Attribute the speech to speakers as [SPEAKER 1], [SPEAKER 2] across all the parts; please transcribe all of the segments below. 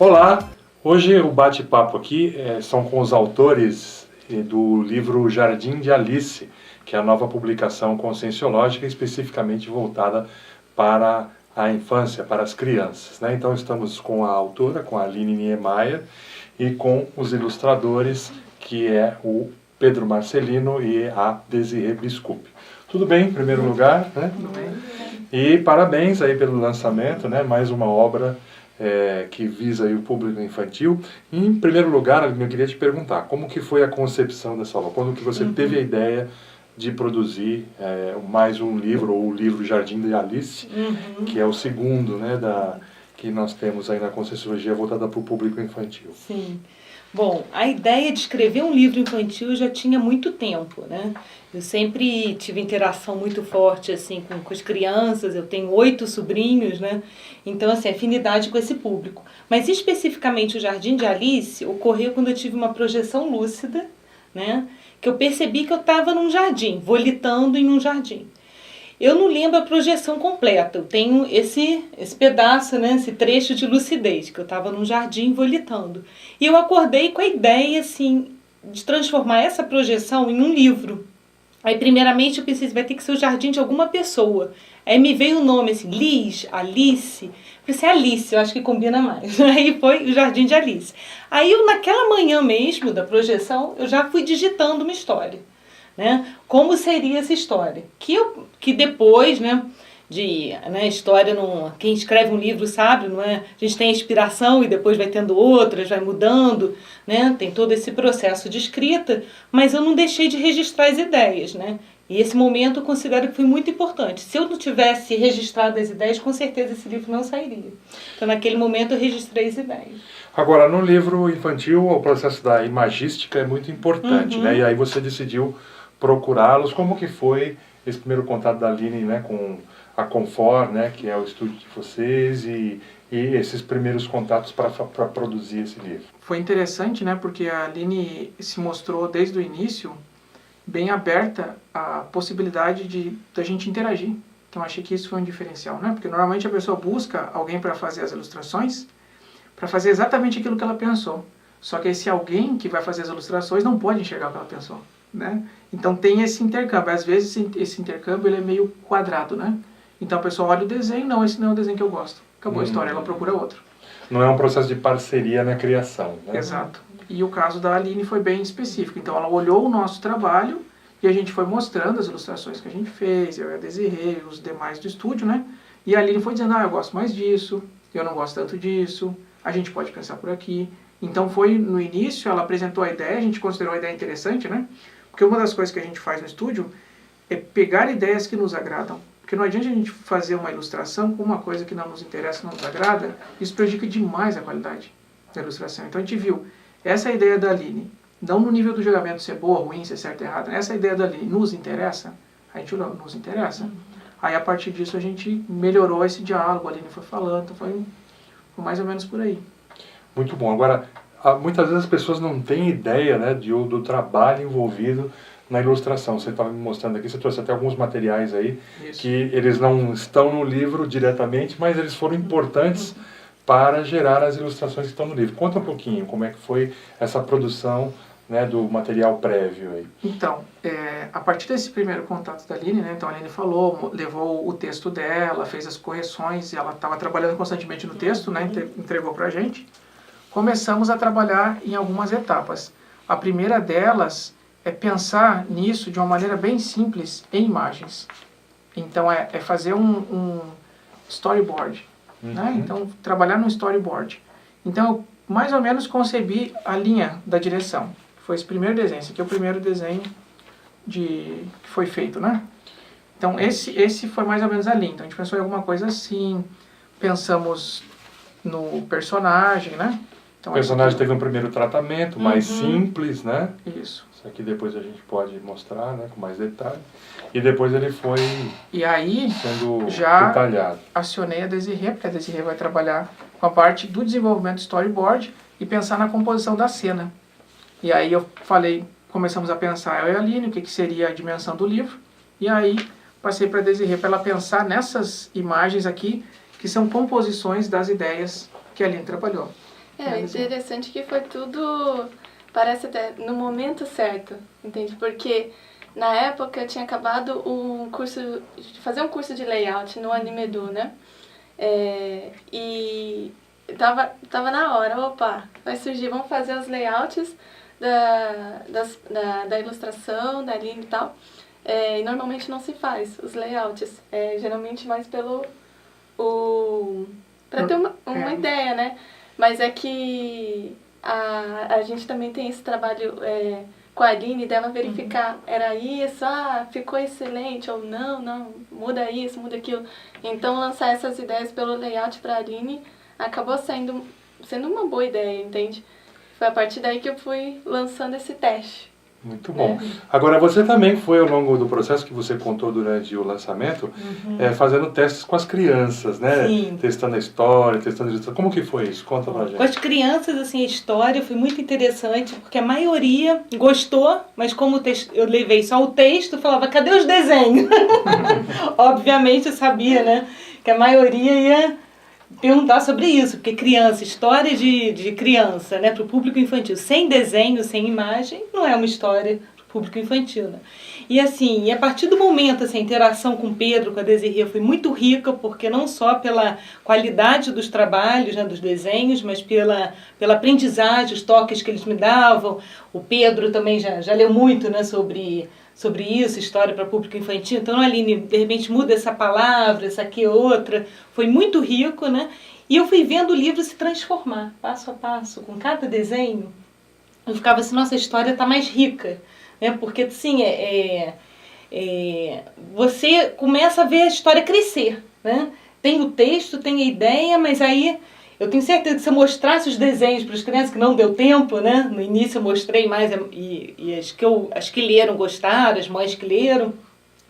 [SPEAKER 1] Olá, hoje o bate-papo aqui são com os autores do livro Jardim de Alice, que é a nova publicação conscienciológica especificamente voltada para a infância, para as crianças, né? Então estamos com a autora, com a Aline Niemeyer, e com os ilustradores, que é o Pedro Marcelino e a Desirê Biscupi. Tudo bem, em primeiro lugar, né?
[SPEAKER 2] Tudo bem.
[SPEAKER 1] E parabéns aí pelo lançamento, né? Mais uma obra que visa aí o público infantil. E, em primeiro lugar, eu queria te perguntar, como que foi a concepção dessa obra? Quando que você teve a ideia de produzir mais um livro, ou o livro Jardim de Alice, que é o segundo, né, que nós temos aí na Conscienciologia voltada para o público infantil?
[SPEAKER 2] Sim. Bom, a ideia de escrever um livro infantil já tinha muito tempo, né? Eu sempre tive interação muito forte, assim, com as crianças, eu tenho 8 sobrinhos, né? Então, assim, afinidade com esse público. Mas, especificamente, o Jardim de Alice ocorreu quando eu tive uma projeção lúcida, né? Que eu percebi que eu estava num jardim, volitando em um jardim. Eu não lembro a projeção completa, eu tenho esse pedaço, né, esse trecho de lucidez, que eu estava num jardim volitando. E eu acordei com a ideia, assim, de transformar essa projeção em um livro. Aí, primeiramente, eu pensei, vai ter que ser o jardim de alguma pessoa. Aí me veio o nome, assim, Liz, Alice. Eu pensei, Alice, eu acho que combina mais. Aí foi o Jardim de Alice. Aí, naquela manhã mesmo da projeção, eu já fui digitando uma história. Né? Como seria essa história? Que depois, né, história, quem escreve um livro sabe, não é? A gente tem a inspiração e depois vai tendo outras, vai mudando, né? Tem todo esse processo de escrita, mas eu não deixei de registrar as ideias, né? E esse momento eu considero que foi muito importante. Se eu não tivesse registrado as ideias, com certeza esse livro não sairia. Então, naquele momento, eu registrei as ideias.
[SPEAKER 1] Agora, no livro infantil, o processo da imagística é muito importante, né? E aí você decidiu procurá-los. Como que foi esse primeiro contato da Aline, né, com a Confor, né, que é o estúdio de vocês, e esses primeiros contatos para produzir esse livro?
[SPEAKER 3] Foi interessante, né, porque a Aline se mostrou desde o início bem aberta à possibilidade da gente interagir. Então achei que isso foi um diferencial, né? Porque normalmente a pessoa busca alguém para fazer as ilustrações, para fazer exatamente aquilo que ela pensou. Só que esse alguém que vai fazer as ilustrações não pode enxergar o que ela pensou, né? Então tem esse intercâmbio. Às vezes esse intercâmbio ele é meio quadrado, né? Então a pessoa olha o desenho, não, esse não é o desenho que eu gosto. Acabou a história, ela procura outro.
[SPEAKER 1] Não é um processo de parceria na criação, né?
[SPEAKER 3] Exato. E o caso da Aline foi bem específico. Então ela olhou o nosso trabalho e a gente foi mostrando as ilustrações que a gente fez, eu e a Desirê, os demais do estúdio, né? E a Aline foi dizendo, eu gosto mais disso, eu não gosto tanto disso, a gente pode pensar por aqui. Então foi no início, ela apresentou a ideia, a gente considerou a ideia interessante, né? Porque uma das coisas que a gente faz no estúdio é pegar ideias que nos agradam. Porque não adianta a gente fazer uma ilustração com uma coisa que não nos interessa, não nos agrada, isso prejudica demais a qualidade da ilustração. Então a gente viu, essa ideia da Aline, não no nível do julgamento se é boa, ruim, se é certo ou errado, essa ideia da Aline nos interessa, a gente olhou, nos interessa. Aí a partir disso a gente melhorou esse diálogo, a Aline foi falando, então foi mais ou menos por aí.
[SPEAKER 1] Muito bom. Agora, muitas vezes as pessoas não têm ideia, né, do trabalho envolvido na ilustração. Você estava me mostrando aqui, você trouxe até alguns materiais aí, que eles não estão no livro diretamente, mas eles foram importantes para gerar as ilustrações que estão no livro. Conta um pouquinho como é que foi essa produção, né, do material prévio aí.
[SPEAKER 3] Então, a partir desse primeiro contato da Aline, né, então a Aline falou, levou o texto dela, fez as correções, e ela estava trabalhando constantemente no texto, né, entregou para a gente. Começamos a trabalhar em algumas etapas. A primeira delas é pensar nisso de uma maneira bem simples, em imagens. Então é fazer um storyboard, né? Então trabalhar no storyboard. Então eu mais ou menos concebi a linha da direção. Foi esse primeiro desenho, esse aqui é o primeiro desenho que foi feito, né? Então esse foi mais ou menos a linha. Então a gente pensou em alguma coisa assim, pensamos no personagem, né? Então,
[SPEAKER 1] o personagem teve um primeiro tratamento, mais simples, né?
[SPEAKER 3] Isso.
[SPEAKER 1] Isso aqui depois a gente pode mostrar, né, com mais detalhe. E depois ele foi sendo
[SPEAKER 3] já
[SPEAKER 1] detalhado.
[SPEAKER 3] Acionei a Desirê, porque a Desirê vai trabalhar com a parte do desenvolvimento do storyboard e pensar na composição da cena. E aí eu começamos a pensar, eu e a Aline, o que seria a dimensão do livro. E aí passei para a Desirê para ela pensar nessas imagens aqui, que são composições das ideias que a Aline trabalhou. né,
[SPEAKER 4] interessante que foi tudo, parece até no momento certo, entende? Porque na época eu tinha acabado de fazer um curso de layout no Animedu, né? E tava na hora, opa, vai surgir, vamos fazer os layouts da ilustração, da linha e tal. E normalmente não se faz os layouts, geralmente mais para ter uma ideia, né? Mas é que a gente também tem esse trabalho com a Aline, dela verificar, era isso, ficou excelente, ou não, muda isso, muda aquilo. Então, lançar essas ideias pelo layout para a Aline acabou sendo uma boa ideia, entende? Foi a partir daí que eu fui lançando esse teste.
[SPEAKER 1] Muito bom. Agora, você também foi, ao longo do processo que você contou durante o lançamento, fazendo testes com as crianças, né?
[SPEAKER 2] Sim.
[SPEAKER 1] Testando a história, testando a ilustração. Como que foi isso? Conta pra gente.
[SPEAKER 2] Com as crianças, assim, a história foi muito interessante, porque a maioria gostou, mas como eu levei só o texto, falava, cadê os desenhos? Obviamente eu sabia, né? Que a maioria ia perguntar sobre isso, porque criança, história de criança, né, para o público infantil, sem desenho, sem imagem, não é uma história para o público infantil, né? E assim, a partir do momento, assim, a interação com o Pedro, com a Desirê, foi muito rica, porque não só pela qualidade dos trabalhos, né, dos desenhos, mas pela aprendizagem, os toques que eles me davam. O Pedro também já leu muito, né, sobre isso, história para público infantil. Então, a Aline, de repente, muda essa palavra, essa aqui outra. Foi muito rico, né? E eu fui vendo o livro se transformar, passo a passo, com cada desenho. Eu ficava assim, nossa, a história está mais rica, né? Porque, assim, você começa a ver a história crescer, né? Tem o texto, tem a ideia, mas aí eu tenho certeza que se eu mostrasse os desenhos para as crianças, que não deu tempo, né? No início eu mostrei mais, e as que leram gostaram, as mães que leram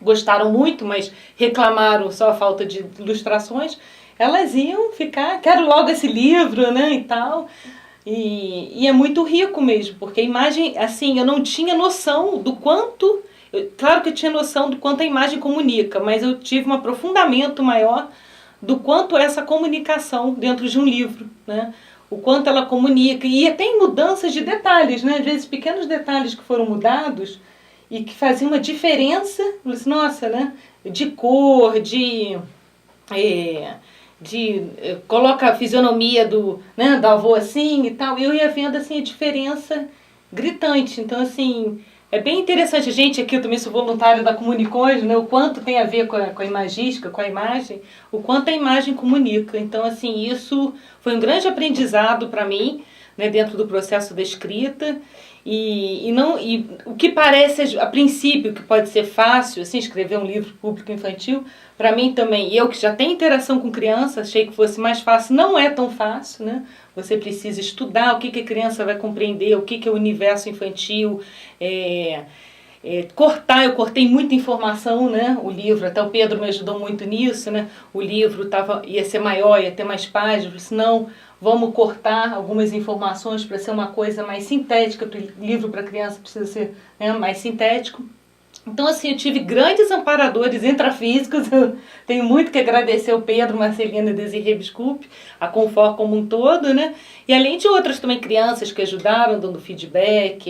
[SPEAKER 2] gostaram muito, mas reclamaram só a falta de ilustrações. Elas iam ficar, quero logo esse livro, né? E tal. E é muito rico mesmo, porque a imagem, assim, eu não tinha noção do quanto... Claro que eu tinha noção do quanto a imagem comunica, mas eu tive um aprofundamento maior do quanto essa comunicação dentro de um livro, né? O quanto ela comunica, e tem mudanças de detalhes, né? Às vezes pequenos detalhes que foram mudados e que faziam uma diferença, nossa, né? De cor, coloca a fisionomia do avô assim e tal, e eu ia vendo assim a diferença gritante. Então, assim, é bem interessante. A gente aqui, eu também sou voluntária da Comunicões, né? O quanto tem a ver com a imagística, com a imagem, o quanto a imagem comunica. Então, assim, isso foi um grande aprendizado para mim, né, dentro do processo da escrita. E o que parece, a princípio, que pode ser fácil, assim, escrever um livro público infantil, para mim também, eu que já tenho interação com criança, achei que fosse mais fácil, não é tão fácil, né? Você precisa estudar o que a criança vai compreender, o que é o universo infantil, eu cortei muita informação, né? O livro, até o Pedro me ajudou muito nisso, né? O livro ia ser maior, ia ter mais páginas, senão vamos cortar algumas informações para ser uma coisa mais sintética, porque o livro para criança precisa ser, né, mais sintético. Então, assim, eu tive grandes amparadores intrafísicos, eu tenho muito que agradecer ao Pedro, Marcelina e Desirê Biscup, a Confor como um todo, né? E além de outras também crianças que ajudaram, dando feedback,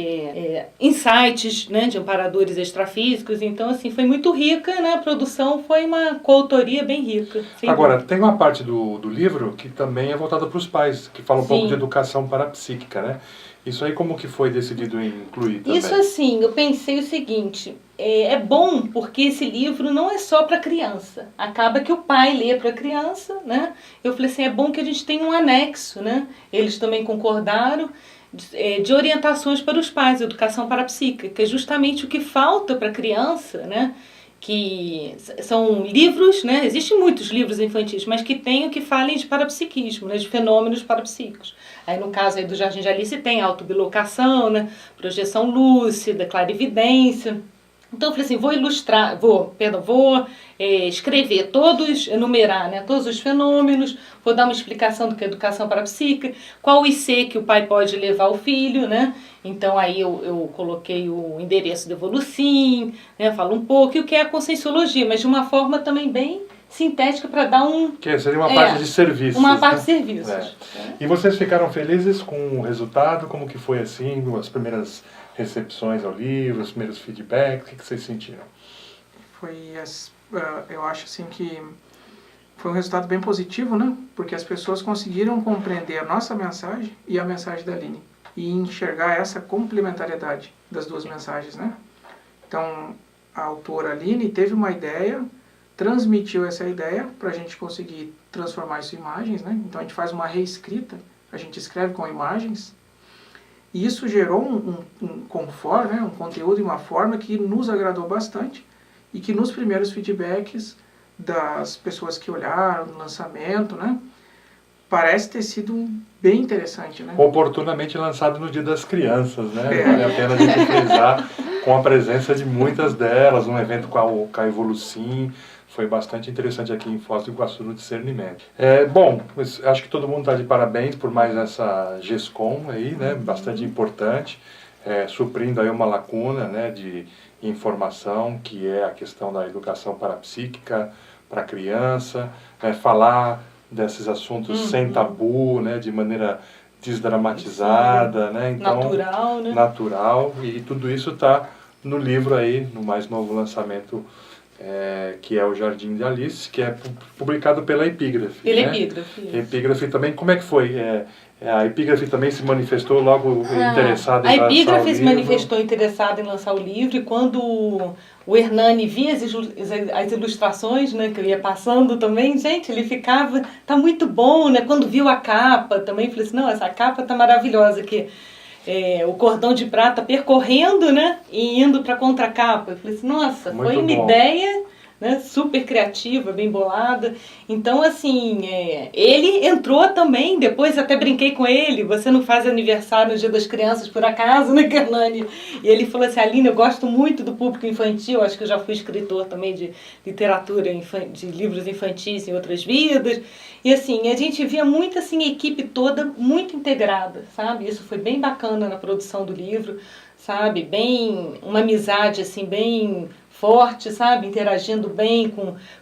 [SPEAKER 2] insights, né, de amparadores extrafísicos. Então, assim, foi muito rica, né? A produção foi uma coautoria bem rica.
[SPEAKER 1] Agora, tem uma parte do livro que também é voltada para os pais, que fala um pouco de educação parapsíquica, né? Isso aí como que foi decidido em incluir também?
[SPEAKER 2] Isso, assim, eu pensei o seguinte, é bom porque esse livro não é só para criança. Acaba que o pai lê para a criança, né? Eu falei assim, é bom que a gente tenha um anexo, né? Eles também concordaram, de orientações para os pais, educação parapsíquica, que é justamente o que falta para a criança, né? Que são livros, né? Existem muitos livros infantis, mas que falem de parapsiquismo, né? De fenômenos parapsíquicos. Aí no caso aí do Jardim de Alice tem autobilocação, né? Projeção lúcida, clarividência. Então eu falei assim, vou escrever enumerar, né, todos os fenômenos, vou dar uma explicação do que é educação parapsíquica, qual o IC que o pai pode levar ao filho, né? Então aí eu coloquei o endereço do Evolucim, né, falo um pouco, e o que é a conscienciologia, mas de uma forma também bem sintética para dar
[SPEAKER 1] Que seria uma parte de serviços.
[SPEAKER 2] Uma parte
[SPEAKER 1] né?
[SPEAKER 2] de serviços.
[SPEAKER 1] E vocês ficaram felizes com o resultado? Como que foi assim, as primeiras recepções ao livro, os primeiros feedbacks? O que vocês sentiram?
[SPEAKER 3] Eu acho assim que foi um resultado bem positivo, né? Porque as pessoas conseguiram compreender a nossa mensagem e a mensagem da Aline e enxergar essa complementariedade das duas mensagens, né? Então, a autora Aline teve uma ideia, transmitiu essa ideia para a gente conseguir transformar isso em imagens, né? Então, a gente faz uma reescrita, a gente escreve com imagens, e isso gerou um confort, né? Um conteúdo e uma forma que nos agradou bastante e que nos primeiros feedbacks das pessoas que olharam no lançamento, né? Parece ter sido bem interessante, né?
[SPEAKER 1] Oportunamente lançado no Dia das Crianças, né? Vale a pena a gente frisar, com a presença de muitas delas, um evento com a Evolucim, foi bastante interessante aqui em Foz do Iguaçu no discernimento. Bom, acho que todo mundo está de parabéns por mais essa GESCOM aí, né? Bastante importante, suprindo aí uma lacuna, né, de informação, que é a questão da educação parapsíquica para a criança, falar desses assuntos sem tabu, né, de maneira desdramatizada, né, então,
[SPEAKER 2] natural, né?
[SPEAKER 1] Natural, e tudo isso está no livro aí, no mais novo lançamento, que é o Jardim de Alice, que é publicado pela Epígrafe.
[SPEAKER 2] Pela
[SPEAKER 1] né?
[SPEAKER 2] Epígrafe.
[SPEAKER 1] Epígrafe também, como é que foi? A Epígrafe também se manifestou logo interessada em lançar o livro?
[SPEAKER 2] A Epígrafe se manifestou interessada em lançar o livro, e quando o Hernani via as ilustrações, né, que eu ia passando também, gente, ele ficava, tá muito bom, né? Quando viu a capa também, falei assim, não, essa capa tá maravilhosa, que o cordão de prata percorrendo, né, e indo para a contracapa. Eu falei assim, nossa,
[SPEAKER 1] muito
[SPEAKER 2] foi uma
[SPEAKER 1] bom.
[SPEAKER 2] ideia, né, super criativa, bem bolada. Então, assim, ele entrou também, depois até brinquei com ele, você não faz aniversário no Dia das Crianças por acaso, né, Hernani? E ele falou assim, Aline, eu gosto muito do público infantil, acho que eu já fui escritor também de literatura, de livros infantis em outras vidas. E assim, a gente via muito assim, a equipe toda muito integrada, sabe? Isso foi bem bacana na produção do livro, sabe? Bem, uma amizade assim, bem forte, sabe? Interagindo bem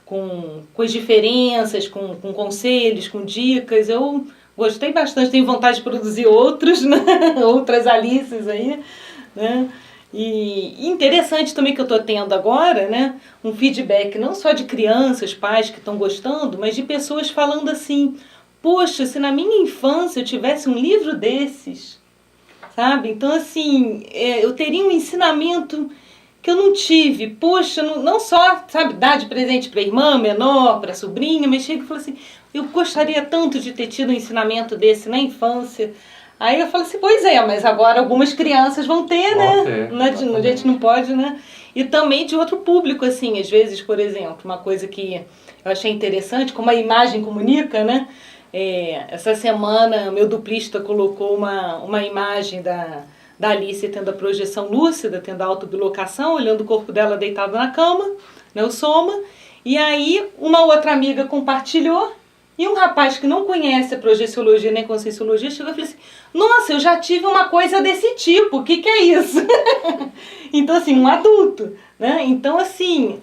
[SPEAKER 2] com as diferenças, com conselhos, com dicas. Eu gostei bastante, tenho vontade de produzir outros, né? Outras Alices aí, né? E interessante também que eu estou tendo agora, né, um feedback não só de crianças, pais que estão gostando, mas de pessoas falando assim, poxa, se na minha infância eu tivesse um livro desses, sabe? Então, assim, eu teria um ensinamento que eu não tive. Poxa, não só, sabe, dar de presente para a irmã menor, para a sobrinha, mas chega e fala assim, eu gostaria tanto de ter tido um ensinamento desse na infância. Aí eu falo assim, pois mas agora algumas crianças vão ter, né? A gente não pode, né? E também de outro público, assim, às vezes, por exemplo, uma coisa que eu achei interessante, como a imagem comunica, né? Essa semana, meu duplista colocou uma imagem da Alice tendo a projeção lúcida, tendo a autobilocação, olhando o corpo dela deitado na cama, né, o soma. E aí, uma outra amiga compartilhou, e um rapaz que não conhece a projeciologia nem a conscienciologia chegou e falou assim, nossa, eu já tive uma coisa desse tipo, o que é isso? Então, assim, um adulto, né? Então, assim,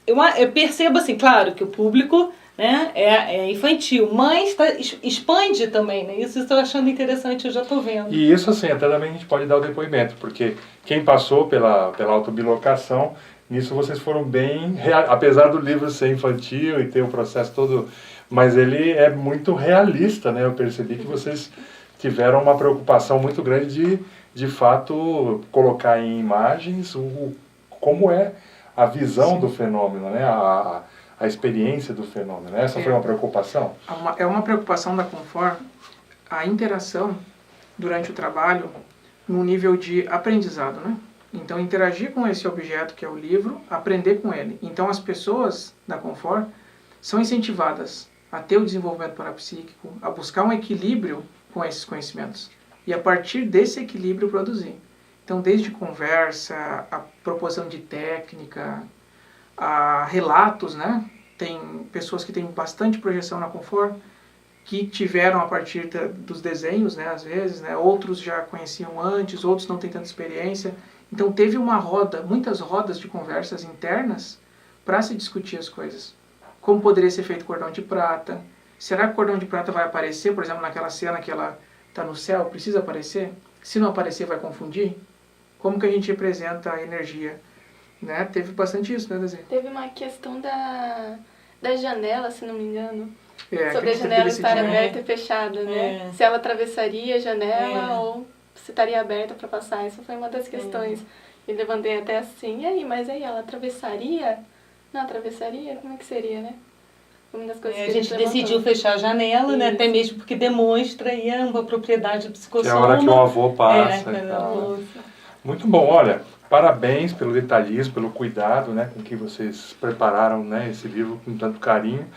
[SPEAKER 2] eu percebo, assim, claro que o público, né, é infantil, mas expande também, né? Isso eu estou achando interessante, eu já estou vendo.
[SPEAKER 1] E isso, assim, até também a gente pode dar o depoimento, porque quem passou pela autobilocação, nisso vocês foram bem, apesar do livro ser infantil e ter o processo todo, mas ele é muito realista, né? Eu percebi que vocês tiveram uma preocupação muito grande de fato, colocar em imagens como é a visão do fenômeno, né? A experiência do fenômeno. Né? Essa foi uma preocupação?
[SPEAKER 3] É uma preocupação da Confor, a interação durante o trabalho no nível de aprendizado, né? Então, interagir com esse objeto que é o livro, aprender com ele. Então, as pessoas da Confor são incentivadas a ter o desenvolvimento parapsíquico, a buscar um equilíbrio com esses conhecimentos. E, a partir desse equilíbrio, produzir. Então, desde conversa, a proposição de técnica, a relatos, né? Tem pessoas que têm bastante projeção na Confor, que tiveram a partir dos desenhos, né? Às vezes, né? Outros já conheciam antes, outros não têm tanta experiência. Então, teve muitas rodas de conversas internas para se discutir as coisas. como poderia ser feito cordão de prata. Será que o cordão de prata vai aparecer, por exemplo, naquela cena que ela está no céu? Precisa aparecer? Se não aparecer, vai confundir? Como que a gente representa a energia? Né? Teve bastante isso, né, Dezê?
[SPEAKER 4] Teve uma questão da janela, se não me engano.
[SPEAKER 3] É,
[SPEAKER 4] Sobre a janela estar aberta e fechada, né?
[SPEAKER 2] É.
[SPEAKER 4] Se ela atravessaria a janela ou se estaria aberta para passar. Isso foi uma das questões. E levantei até assim, e aí, mas aí ela atravessaria? Não atravessaria? Como é que seria, né? Uma das coisas
[SPEAKER 2] A
[SPEAKER 4] que
[SPEAKER 2] gente
[SPEAKER 4] levantou.
[SPEAKER 2] decidiu fechar a janela, né?
[SPEAKER 4] Isso.
[SPEAKER 2] Até mesmo porque demonstra aí uma propriedade
[SPEAKER 1] Que é
[SPEAKER 2] psicossoma.
[SPEAKER 1] a hora que o avô passa.
[SPEAKER 2] É,
[SPEAKER 1] e tal.
[SPEAKER 2] isso.
[SPEAKER 1] Muito bom, olha, parabéns pelo detalhismo, pelo cuidado, né, com que vocês prepararam, né, esse livro com tanto carinho.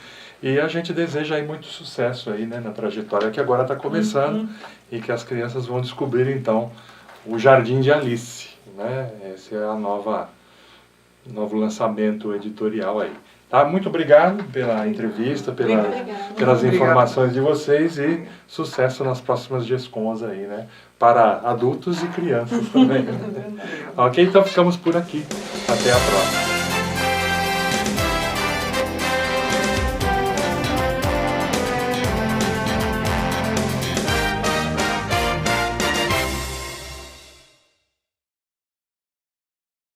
[SPEAKER 1] E a gente deseja aí muito sucesso aí, né, na trajetória que agora está começando e que as crianças vão descobrir então o Jardim de Alice, né? Esse é novo lançamento editorial aí. Tá? Muito obrigado pela entrevista, pelas informações de vocês e sucesso nas próximas GESCONs aí, né? Para adultos e crianças também. Ok? Então ficamos por aqui. Até a próxima.